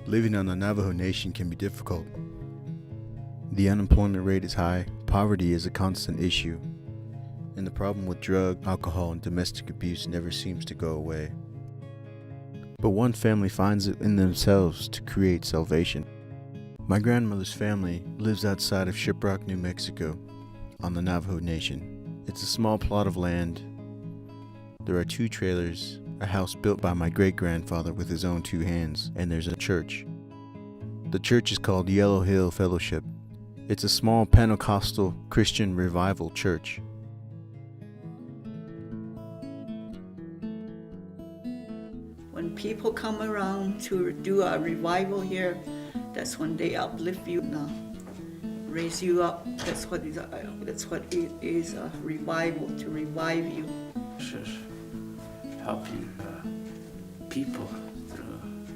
Living on the Navajo Nation can be difficult. The unemployment rate is high, poverty is a constant issue, and the problem with drug, alcohol, and domestic abuse never seems to go away. But one family finds it in themselves to create salvation. My grandmother's family lives outside of Shiprock, New Mexico, on the Navajo Nation. It's a small plot of land. There are 2 trailers, a house built by my great-grandfather with his own 2 hands, and there's a church. The church is called Yellow Hill Fellowship. It's a small Pentecostal Christian revival church. When people come around to do a revival here, that's when they uplift you and raise you up. That's what it is, a revival, to revive you. Just helping people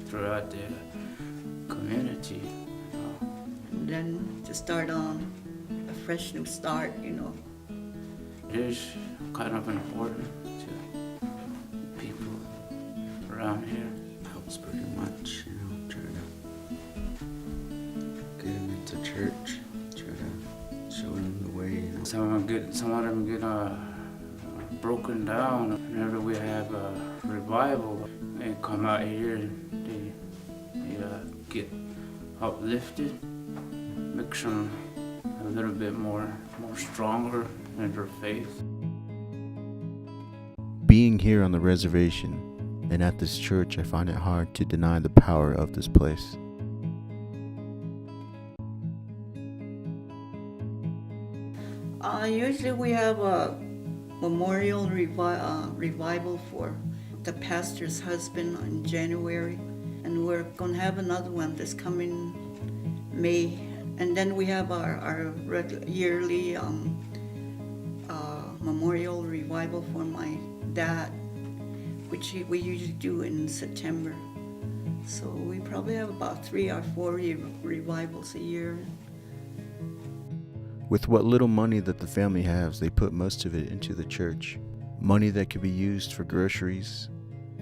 throughout the community. And then to start on a fresh new start, It is kind of important to people around here. Helps pretty much, try to get them into church, try to show them the way, Some of them get broken down. Whenever we have a revival, they come out here and they get uplifted, makes them a little bit more stronger in their faith. Being here on the reservation and at this church, I find it hard to deny the power of this place. Usually we have a memorial revival for the pastor's husband in January, and we're going to have another one this coming May. And then we have our yearly memorial revival for my dad, which we usually do in September. So we probably have about 3 or 4 revivals a year. With what little money that the family has, they put most of it into the church. Money that could be used for groceries,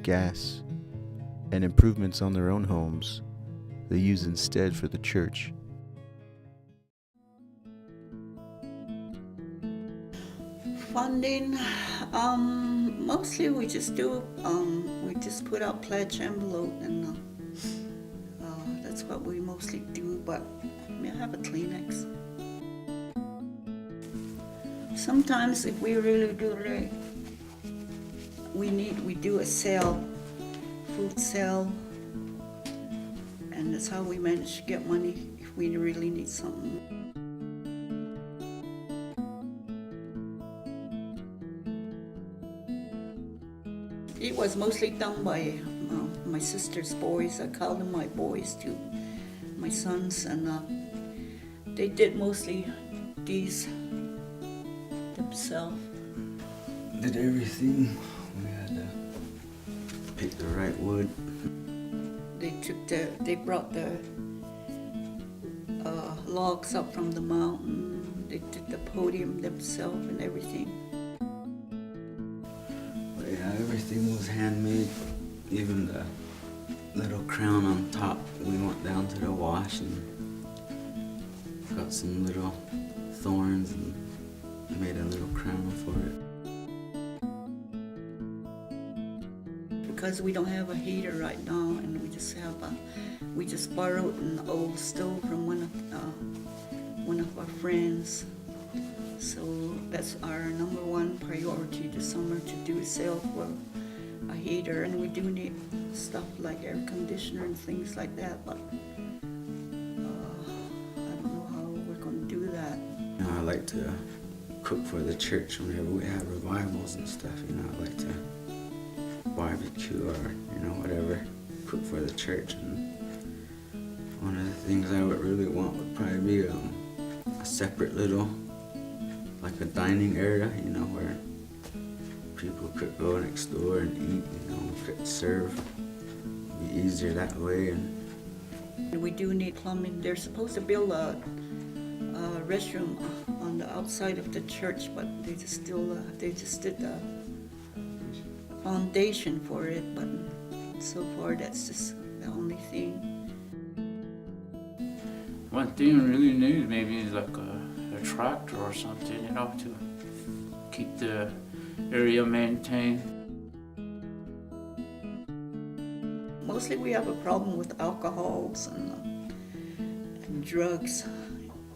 gas, and improvements on their own homes, they use instead for the church. Funding, mostly we just put out pledge envelope, and that's what we mostly do, but I have a Kleenex. Sometimes if we really do we do a sale, food sale, and that's how we manage to get money if we really need something. It was mostly done by my sister's boys. I call them my boys too, my sons, and they did mostly these themselves. did everything. We had to pick the right wood. They brought the logs up from the mountain. They did the podium themselves and everything. But yeah, everything was handmade. Even the little crown on top, we went down to the wash and got some little thorns and made a little crown for it. Because we don't have a heater right now, and we just borrowed an old stove from one of our friends. So that's our number one priority this summer, to do a sale for a heater, and we do need stuff like air conditioner and things like that, but I don't know how we're going to do that. I like to cook for the church whenever we have revivals and stuff. I like to barbecue or whatever, cook for the church. And one of the things I would really want would probably be a separate little, like a dining area, where people could go next door and eat, could serve. It'd be easier that way. And we do need plumbing. They're supposed to build a restroom on the outside of the church, but they just did the foundation for it, but so far that's just the only thing. One thing we really need maybe is like a tractor or something, you know, to keep the area maintained. Mostly we have a problem with alcohols and drugs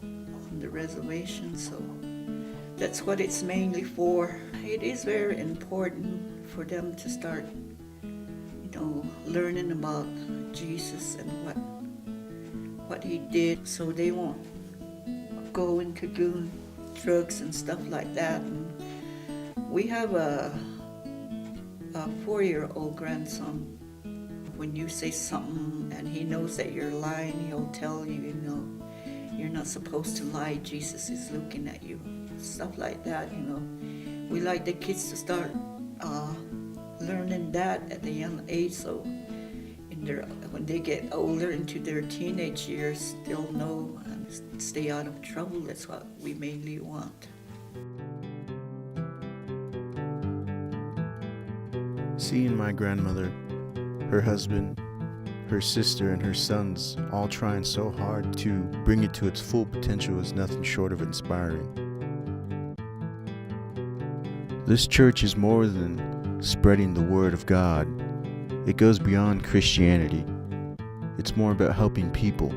on the reservation, so that's what it's mainly for. It is very important for them to start, learning about Jesus and what he did, so they won't go into doing drugs and stuff like that. And we have a 4-year-old grandson. When you say something and he knows that you're lying, he'll tell you, you're not supposed to lie. Jesus is looking at you. Stuff like that, We like the kids to start learning that at a young age, so when they get older into their teenage years, they'll know and stay out of trouble. That's what we mainly want. Seeing my grandmother, her husband, her sister, and her sons all trying so hard to bring it to its full potential is nothing short of inspiring. This church is more than spreading the word of God. It goes beyond Christianity. It's more about helping people.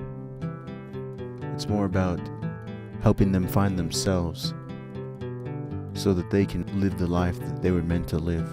It's more about helping them find themselves so that they can live the life that they were meant to live.